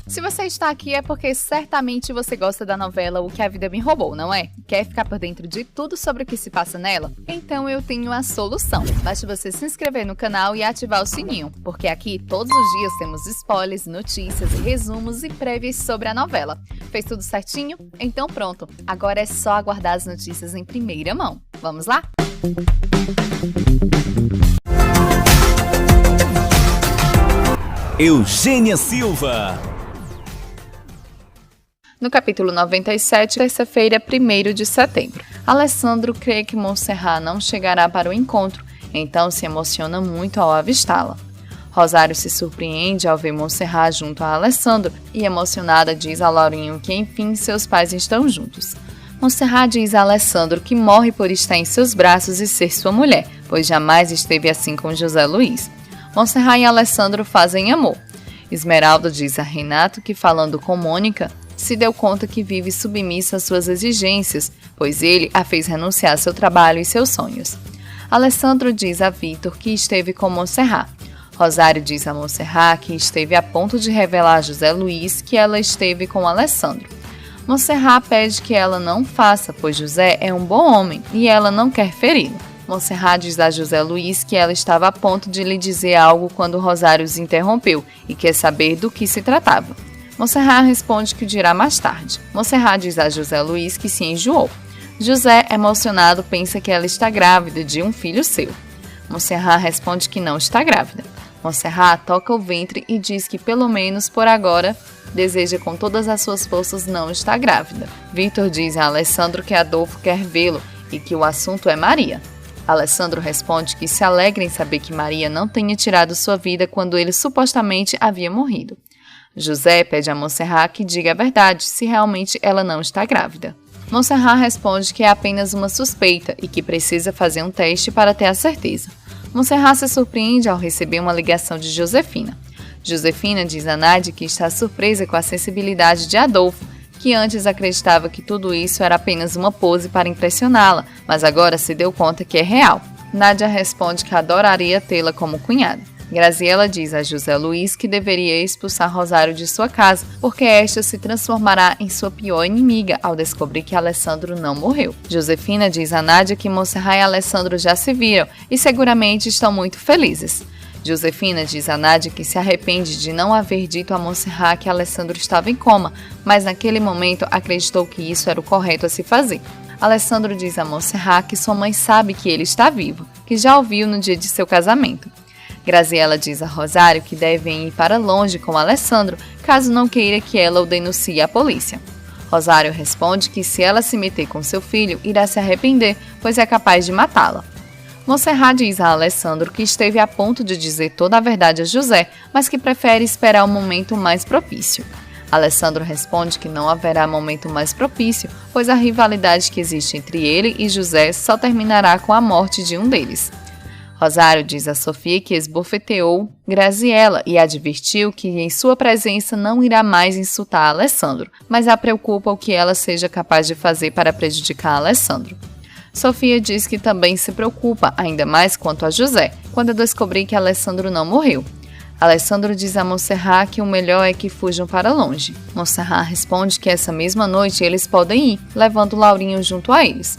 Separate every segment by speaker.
Speaker 1: Se você está aqui é porque certamente você gosta da novela O Que a Vida Me Roubou, não é? Quer ficar por dentro de tudo sobre o que se passa nela? Então eu tenho a solução. Basta você se inscrever no canal e ativar o sininho, porque aqui todos os dias temos spoilers, notícias, resumos e prévias sobre a novela. Fez tudo certinho? Então pronto, agora é só aguardar as notícias em primeira mão. Vamos lá?
Speaker 2: Eugênia Silva.
Speaker 1: No capítulo 97, terça-feira, 1º de setembro. Alessandro crê que Montserrat não chegará para o encontro, então se emociona muito ao avistá-la. Rosário se surpreende ao ver Montserrat junto a Alessandro e, emocionada, diz a Laurinho que enfim seus pais estão juntos. Montserrat diz a Alessandro que morre por estar em seus braços e ser sua mulher, pois jamais esteve assim com José Luiz. Montserrat e Alessandro fazem amor. Esmeralda diz a Renato que, falando com Mônica, se deu conta que vive submissa às suas exigências, pois ele a fez renunciar a seu trabalho e seus sonhos. Alessandro diz a Vitor que esteve com Montserrat. Rosário diz a Montserrat que esteve a ponto de revelar a José Luiz que ela esteve com Alessandro. Montserrat pede que ela não faça, pois José é um bom homem e ela não quer feri-lo. Montserrat diz a José Luiz que ela estava a ponto de lhe dizer algo quando Rosário os interrompeu e quer saber do que se tratava. Montserrat responde que o dirá mais tarde. Montserrat diz a José Luiz que se enjoou. José, emocionado, pensa que ela está grávida de um filho seu. Montserrat responde que não está grávida. Montserrat toca o ventre e diz que, pelo menos por agora, deseja com todas as suas forças não estar grávida. Vitor diz a Alessandro que Adolfo quer vê-lo e que o assunto é Maria. Alessandro responde que se alegra em saber que Maria não tenha tirado sua vida quando ele supostamente havia morrido. José pede a Montserrat que diga a verdade, se realmente ela não está grávida. Montserrat responde que é apenas uma suspeita e que precisa fazer um teste para ter a certeza. Montserrat se surpreende ao receber uma ligação de Josefina. Josefina diz a Nádia que está surpresa com a sensibilidade de Adolfo, que antes acreditava que tudo isso era apenas uma pose para impressioná-la, mas agora se deu conta que é real. Nádia responde que adoraria tê-la como cunhada. Graziela diz a José Luiz que deveria expulsar Rosário de sua casa, porque esta se transformará em sua pior inimiga ao descobrir que Alessandro não morreu. Josefina diz a Nádia que Montserrat e Alessandro já se viram e seguramente estão muito felizes. Josefina diz a Nádia que se arrepende de não haver dito a Montserrat que Alessandro estava em coma, mas naquele momento acreditou que isso era o correto a se fazer. Alessandro diz a Montserrat que sua mãe sabe que ele está vivo, que já o viu no dia de seu casamento. Graziela diz a Rosário que devem ir para longe com Alessandro, caso não queira que ela o denuncie à polícia. Rosário responde que se ela se meter com seu filho, irá se arrepender, pois é capaz de matá-la. Montserrat diz a Alessandro que esteve a ponto de dizer toda a verdade a José, mas que prefere esperar o momento mais propício. Alessandro responde que não haverá momento mais propício, pois a rivalidade que existe entre ele e José só terminará com a morte de um deles. Rosário diz a Sofia que esbofeteou Graziela e advertiu que em sua presença não irá mais insultar Alessandro, mas a preocupa o que ela seja capaz de fazer para prejudicar Alessandro. Sofia diz que também se preocupa ainda mais quanto a José, quando descobrir que Alessandro não morreu. Alessandro diz a Montserrat que o melhor é que fujam para longe. Montserrat responde que essa mesma noite eles podem ir, levando Laurinho junto a eles.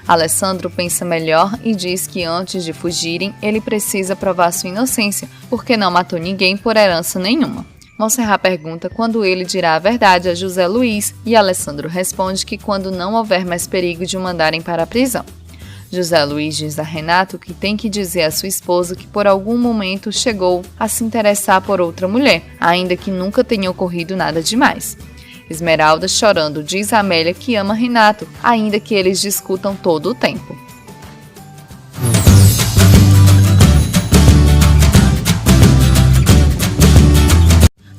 Speaker 1: Alessandro pensa melhor e diz que antes de fugirem, ele precisa provar sua inocência, porque não matou ninguém por herança nenhuma. Montserrat pergunta quando ele dirá a verdade a José Luiz e Alessandro responde que quando não houver mais perigo de o mandarem para a prisão. José Luiz diz a Renato que tem que dizer à sua esposa que por algum momento chegou a se interessar por outra mulher, ainda que nunca tenha ocorrido nada demais. Esmeralda, chorando, diz a Amélia que ama Renato, ainda que eles discutam todo o tempo.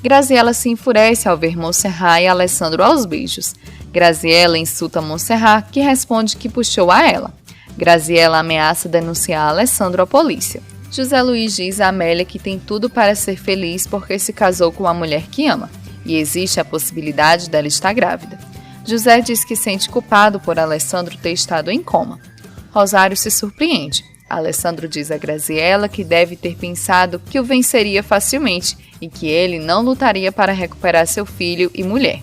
Speaker 1: Graziela se enfurece ao ver Montserrat e Alessandro aos beijos. Graziela insulta Montserrat, que responde que puxou a ela. Graziela ameaça denunciar Alessandro à polícia. José Luiz diz a Amélia que tem tudo para ser feliz porque se casou com a mulher que ama. E existe a possibilidade dela estar grávida. José diz que sente culpado por Alessandro ter estado em coma. Rosário se surpreende. Alessandro diz a Graziella que deve ter pensado que o venceria facilmente e que ele não lutaria para recuperar seu filho e mulher.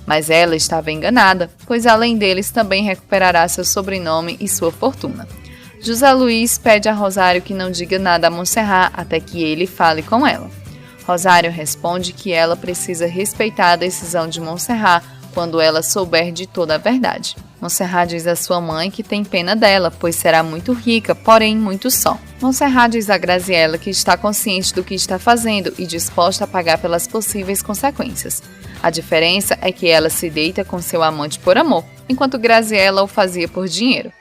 Speaker 1: Mas ela estava enganada, pois além deles também recuperará seu sobrenome e sua fortuna. José Luiz pede a Rosário que não diga nada a Monserrat até que ele fale com ela. Rosário responde que ela precisa respeitar a decisão de Monserrat quando ela souber de toda a verdade. Monserrat diz à sua mãe que tem pena dela, pois será muito rica, porém muito só. Monserrat diz a Graziella que está consciente do que está fazendo e disposta a pagar pelas possíveis consequências. A diferença é que ela se deita com seu amante por amor, enquanto Graziella o fazia por dinheiro.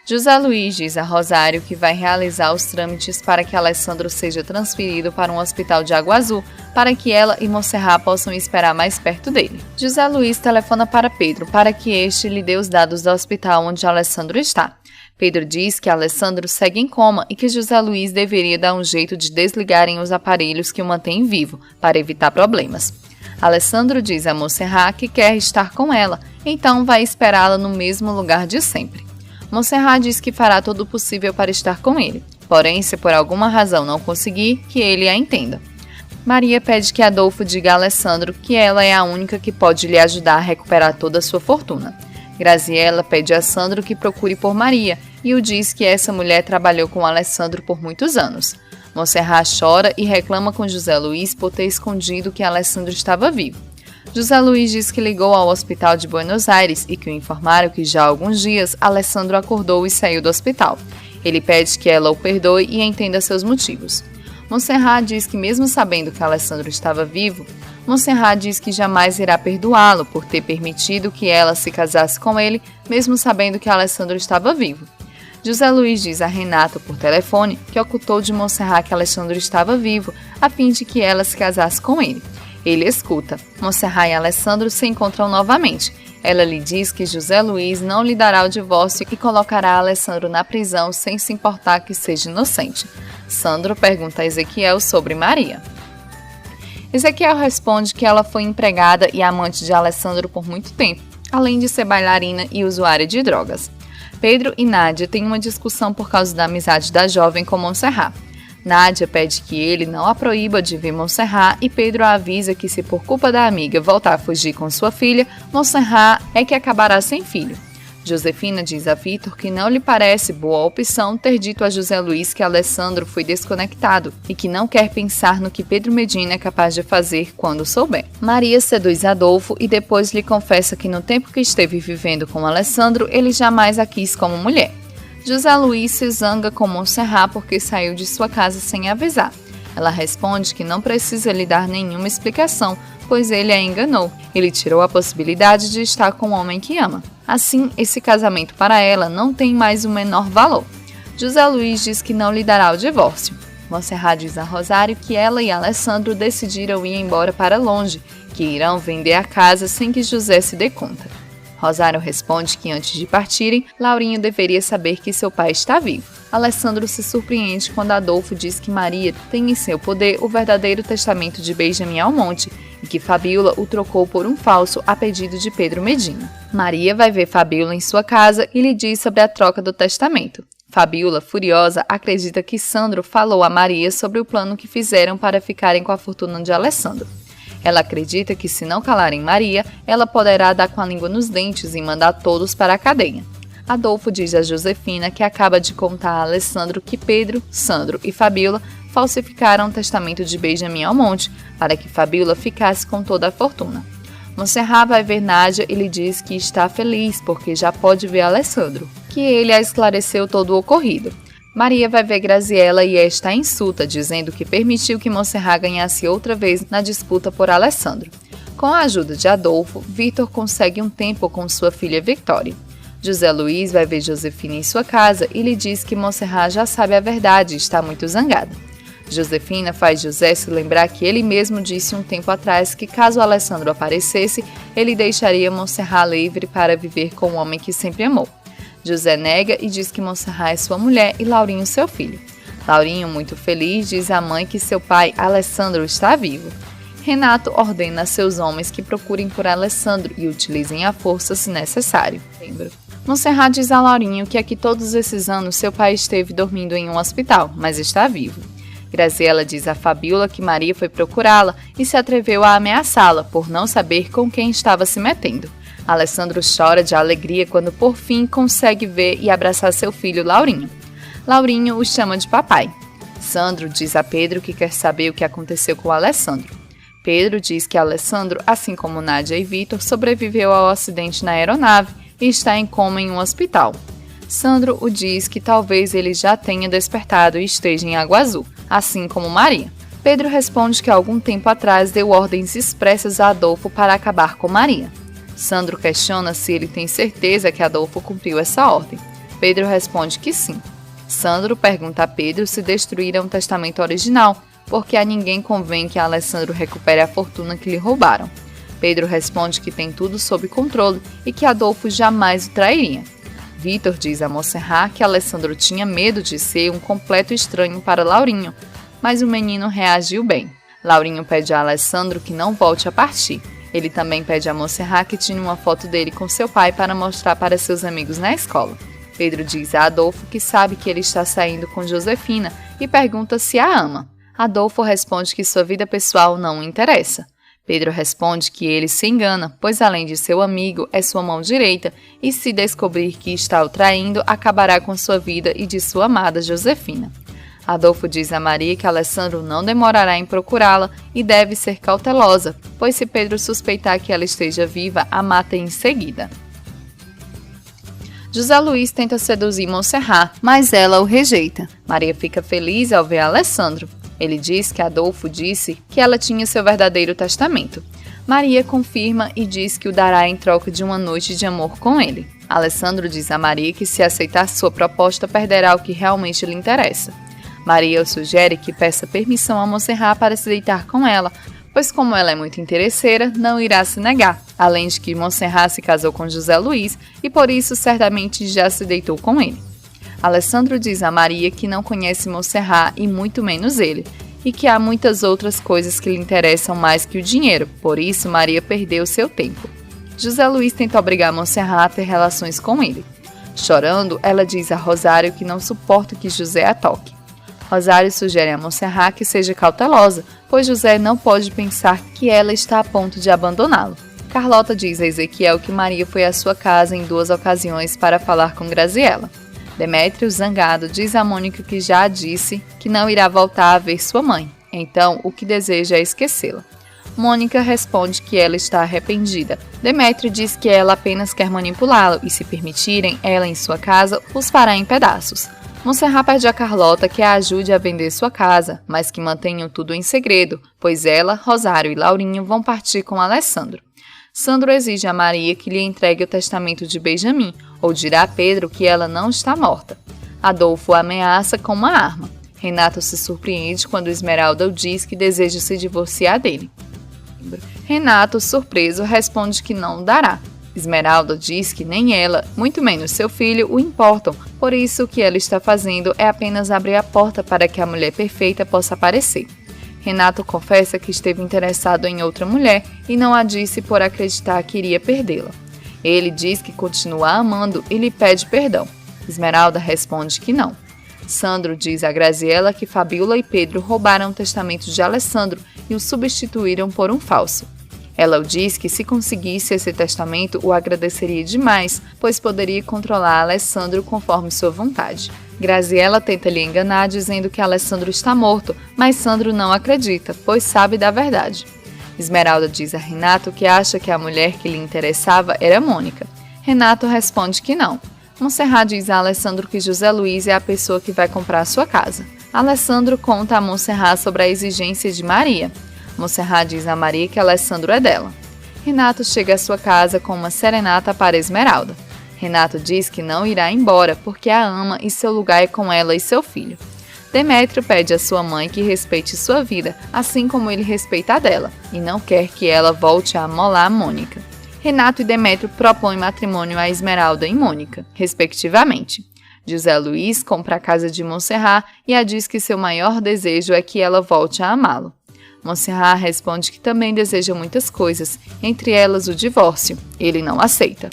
Speaker 1: José Luiz diz a Rosário que vai realizar os trâmites para que Alessandro seja transferido para um hospital de Água Azul, para que ela e Monserrat possam esperar mais perto dele. José Luiz telefona para Pedro para que este lhe dê os dados do hospital onde Alessandro está. Pedro diz que Alessandro segue em coma e que José Luiz deveria dar um jeito de desligarem os aparelhos que o mantêm vivo, para evitar problemas. Alessandro diz a Monserrat que quer estar com ela, então vai esperá-la no mesmo lugar de sempre. Monserrat diz que fará todo o possível para estar com ele, porém, se por alguma razão não conseguir, que ele a entenda. Maria pede que Adolfo diga a Alessandro que ela é a única que pode lhe ajudar a recuperar toda a sua fortuna. Graziella pede a Sandro que procure por Maria e o diz que essa mulher trabalhou com Alessandro por muitos anos. Monserrat chora e reclama com José Luiz por ter escondido que Alessandro estava vivo. José Luiz diz que ligou ao hospital de Buenos Aires e que o informaram que já há alguns dias Alessandro acordou e saiu do hospital. Ele pede que ela o perdoe e entenda seus motivos. Monserrat diz que mesmo sabendo que Alessandro estava vivo, Monserrat diz que jamais irá perdoá-lo por ter permitido que ela se casasse com ele, mesmo sabendo que Alessandro estava vivo. José Luiz diz a Renato por telefone que ocultou de Monserrat que Alessandro estava vivo, a fim de que ela se casasse com ele. Ele escuta. Monserrat e Alessandro se encontram novamente. Ela lhe diz que José Luiz não lhe dará o divórcio e colocará Alessandro na prisão sem se importar que seja inocente. Sandro pergunta a Ezequiel sobre Maria. Ezequiel responde que ela foi empregada e amante de Alessandro por muito tempo, além de ser bailarina e usuária de drogas. Pedro e Nádia têm uma discussão por causa da amizade da jovem com Monserrat. Nádia pede que ele não a proíba de ver Monserrat e Pedro a avisa que se por culpa da amiga voltar a fugir com sua filha, Monserrat é que acabará sem filho. Josefina diz a Vitor que não lhe parece boa opção ter dito a José Luiz que Alessandro foi desconectado e que não quer pensar no que Pedro Medina é capaz de fazer quando souber. Maria seduz Adolfo e depois lhe confessa que no tempo que esteve vivendo com Alessandro, ele jamais a quis como mulher. José Luiz se zanga com Monserrat porque saiu de sua casa sem avisar. Ela responde que não precisa lhe dar nenhuma explicação, pois ele a enganou. Ele tirou a possibilidade de estar com o homem que ama. Assim, esse casamento para ela não tem mais o menor valor. José Luiz diz que não lhe dará o divórcio. Monserrat diz a Rosário que ela e Alessandro decidiram ir embora para longe, que irão vender a casa sem que José se dê conta. Rosário responde que antes de partirem, Laurinho deveria saber que seu pai está vivo. Alessandro se surpreende quando Adolfo diz que Maria tem em seu poder o verdadeiro testamento de Benjamin Almonte e que Fabiola o trocou por um falso a pedido de Pedro Medina. Maria vai ver Fabiola em sua casa e lhe diz sobre a troca do testamento. Fabiola, furiosa, acredita que Sandro falou a Maria sobre o plano que fizeram para ficarem com a fortuna de Alessandro. Ela acredita que se não calarem Maria, ela poderá dar com a língua nos dentes e mandar todos para a cadeia. Adolfo diz a Josefina que acaba de contar a Alessandro que Pedro, Sandro e Fabiola falsificaram o testamento de Benjamin Almonte para que Fabiola ficasse com toda a fortuna. Monserrat vai ver Nádia e lhe diz que está feliz porque já pode ver Alessandro, que ele a esclareceu todo o ocorrido. Maria vai ver Graziella e esta a insulta, dizendo que permitiu que Monserrat ganhasse outra vez na disputa por Alessandro. Com a ajuda de Adolfo, Vitor consegue um tempo com sua filha Victoria. José Luiz vai ver Josefina em sua casa e lhe diz que Monserrat já sabe a verdade e está muito zangada. Josefina faz José se lembrar que ele mesmo disse um tempo atrás que caso Alessandro aparecesse, ele deixaria Monserrat livre para viver com o homem que sempre amou. José nega e diz que Monserrat é sua mulher e Laurinho seu filho. Laurinho, muito feliz, diz à mãe que seu pai, Alessandro, está vivo. Renato ordena a seus homens que procurem por Alessandro e utilizem a força se necessário. Monserrat diz a Laurinho que aqui todos esses anos seu pai esteve dormindo em um hospital, mas está vivo. Graziela diz a Fabiola que Maria foi procurá-la e se atreveu a ameaçá-la por não saber com quem estava se metendo. Alessandro chora de alegria quando por fim consegue ver e abraçar seu filho Laurinho. Laurinho o chama de papai. Sandro diz a Pedro que quer saber o que aconteceu com Alessandro. Pedro diz que Alessandro, assim como Nádia e Vitor, sobreviveu ao acidente na aeronave e está em coma em um hospital. Sandro o diz que talvez ele já tenha despertado e esteja em Água Azul, assim como Maria. Pedro responde que há algum tempo atrás deu ordens expressas a Adolfo para acabar com Maria. Sandro questiona se ele tem certeza que Adolfo cumpriu essa ordem. Pedro responde que sim. Sandro pergunta a Pedro se destruíram o testamento original, porque a ninguém convém que Alessandro recupere a fortuna que lhe roubaram. Pedro responde que tem tudo sob controle e que Adolfo jamais o trairia. Vitor diz a Monserrat que Alessandro tinha medo de ser um completo estranho para Laurinho, mas o menino reagiu bem. Laurinho pede a Alessandro que não volte a partir. Ele também pede a Monserrat que tire uma foto dele com seu pai para mostrar para seus amigos na escola. Pedro diz a Adolfo que sabe que ele está saindo com Josefina e pergunta se a ama. Adolfo responde que sua vida pessoal não o interessa. Pedro responde que ele se engana, pois além de seu amigo, é sua mão direita e se descobrir que está o traindo, acabará com sua vida e de sua amada Josefina. Adolfo diz a Maria que Alessandro não demorará em procurá-la e deve ser cautelosa, pois se Pedro suspeitar que ela esteja viva, a mata em seguida. José Luiz tenta seduzir Monserrat, mas ela o rejeita. Maria fica feliz ao ver Alessandro. Ele diz que Adolfo disse que ela tinha seu verdadeiro testamento. Maria confirma e diz que o dará em troca de uma noite de amor com ele. Alessandro diz a Maria que se aceitar sua proposta, perderá o que realmente lhe interessa. Maria o sugere que peça permissão a Monserrat para se deitar com ela, pois como ela é muito interesseira, não irá se negar, além de que Monserrat se casou com José Luiz e por isso certamente já se deitou com ele. Alessandro diz a Maria que não conhece Monserrat e muito menos ele, e que há muitas outras coisas que lhe interessam mais que o dinheiro, por isso Maria perdeu seu tempo. José Luiz tenta obrigar Monserrat a ter relações com ele. Chorando, ela diz a Rosário que não suporta que José a toque. Rosário sugere a Monserrat que seja cautelosa, pois José não pode pensar que ela está a ponto de abandoná-lo. Carlota diz a Ezequiel que Maria foi à sua casa em 2 ocasiões para falar com Graziela. Demétrio, zangado, diz a Mônica que já disse que não irá voltar a ver sua mãe, então o que deseja é esquecê-la. Mônica responde que ela está arrependida. Demétrio diz que ela apenas quer manipulá-lo e, se permitirem ela em sua casa, os fará em pedaços. Monserrat pede a Carlota que a ajude a vender sua casa, mas que mantenham tudo em segredo, pois ela, Rosário e Laurinho vão partir com Alessandro. Sandro exige a Maria que lhe entregue o testamento de Benjamin, ou dirá a Pedro que ela não está morta. Adolfo a ameaça com uma arma. Renato se surpreende quando Esmeralda o diz que deseja se divorciar dele. Renato, surpreso, responde que não dará. Esmeralda diz que nem ela, muito menos seu filho, o importam, por isso o que ela está fazendo é apenas abrir a porta para que a mulher perfeita possa aparecer. Renato confessa que esteve interessado em outra mulher e não a disse por acreditar que iria perdê-la. Ele diz que continua a amando e lhe pede perdão. Esmeralda responde que não. Sandro diz a Graziela que Fabiola e Pedro roubaram o testamento de Alessandro e o substituíram por um falso. Ela o diz que se conseguisse esse testamento o agradeceria demais, pois poderia controlar Alessandro conforme sua vontade. Graziela tenta lhe enganar dizendo que Alessandro está morto, mas Sandro não acredita, pois sabe da verdade. Esmeralda diz a Renato que acha que a mulher que lhe interessava era Mônica. Renato responde que não. Monserrat diz a Alessandro que José Luiz é a pessoa que vai comprar sua casa. Alessandro conta a Monserrat sobre a exigência de Maria. Monserrat diz a Maria que Alessandro é dela. Renato chega à sua casa com uma serenata para Esmeralda. Renato diz que não irá embora porque a ama e seu lugar é com ela e seu filho. Demétrio pede à sua mãe que respeite sua vida, assim como ele respeita a dela, e não quer que ela volte a amolar Mônica. Renato e Demétrio propõem matrimônio a Esmeralda e Mônica, respectivamente. José Luiz compra a casa de Monserrat e a diz que seu maior desejo é que ela volte a amá-lo. Monserrat responde que também deseja muitas coisas, entre elas o divórcio. Ele não aceita.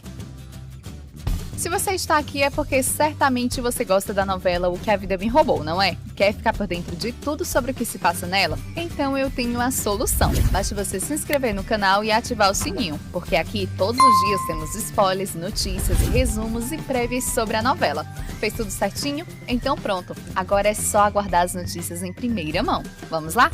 Speaker 1: Se você está aqui é porque certamente você gosta da novela O Que a Vida Me Roubou, não é? Quer ficar por dentro de tudo sobre o que se passa nela? Então eu tenho a solução. Basta você se inscrever no canal e ativar o sininho, porque aqui todos os dias temos spoilers, notícias, resumos e prévias sobre a novela. Fez tudo certinho? Então pronto, agora é só aguardar as notícias em primeira mão. Vamos lá?